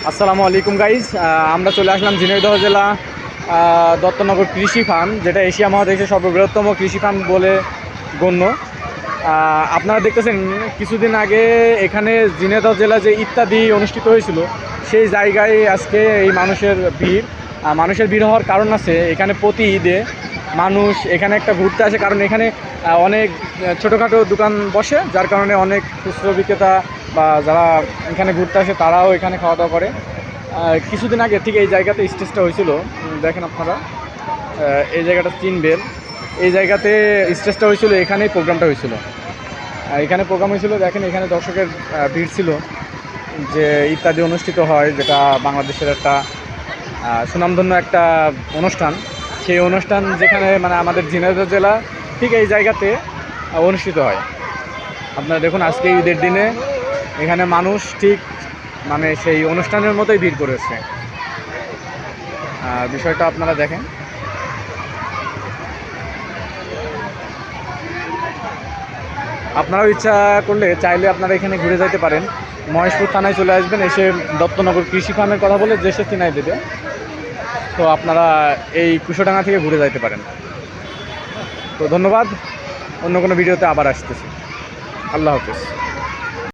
আসসালামু আলাইকুম গাইজ। আমরা চলে আসলাম ঝিনাইদহ জেলা দত্তনগর কৃষি ফার্ম, যেটা এশিয়া মহাদেশের সর্ববৃহত্তম কৃষি ফার্ম বলে গণ্য। আপনারা দেখতেছেন কিছুদিন আগে এখানে ঝিনাইদহ জেলা যে ইত্যাদি অনুষ্ঠিত হয়েছিল, সেই জায়গায় আজকে এই মানুষের ভিড় হওয়ার কারণ আছে। এখানে প্রতি ঈদে মানুষ এখানে একটা ঘুরতে আসে, কারণ এখানে অনেক ছোটোখাটো দোকান বসে, যার কারণে অনেক খুচরো বিক্রেতা বা যারা এখানে ঘুরতে আসে তারাও এখানে খাওয়া দাওয়া করে। কিছুদিন আগে ঠিক এই জায়গাতে স্টেজটা হয়েছিল, দেখেন আপনারা এই জায়গাটা চিনবেন। এই জায়গাতে স্টেজটা হয়েছিল, এখানেই প্রোগ্রামটা হয়েছিল। এখানে প্রোগ্রাম হয়েছিল, দেখেন এখানে দর্শকের ভিড় ছিল। যে ইত্যাদি অনুষ্ঠিত হয়, যেটা বাংলাদেশের একটা সুনামধন্য একটা অনুষ্ঠান, সেই অনুষ্ঠান যেখানে মানে আমাদের ঝিনাইদহ জেলা ঠিক এই জায়গাতে অনুষ্ঠিত হয়। আপনারা দেখুন আজকে ঈদের দিনে এখানে মানুষ ঠিক মানে সেই অনুষ্ঠানের মতোই ভিড় করেছে। বিষয়টা আপনারা দেখেন। আপনারাও ইচ্ছা করলে চাইলে আপনারা এখানে ঘুরে যেতে পারেন। মহেশপুর থানায় চলে আসবেন, এসে দত্তনগর কৃষি ফার্মের কথা বলে যে সে চিনাই দেবে। তো আপনারা এই কুশোডাঙ্গা থেকে ঘুরে যাইতে পারেন। তো ধন্যবাদ, অন্য কোনো ভিডিওতে আবার আসতেছি। আল্লাহ হাফেজ।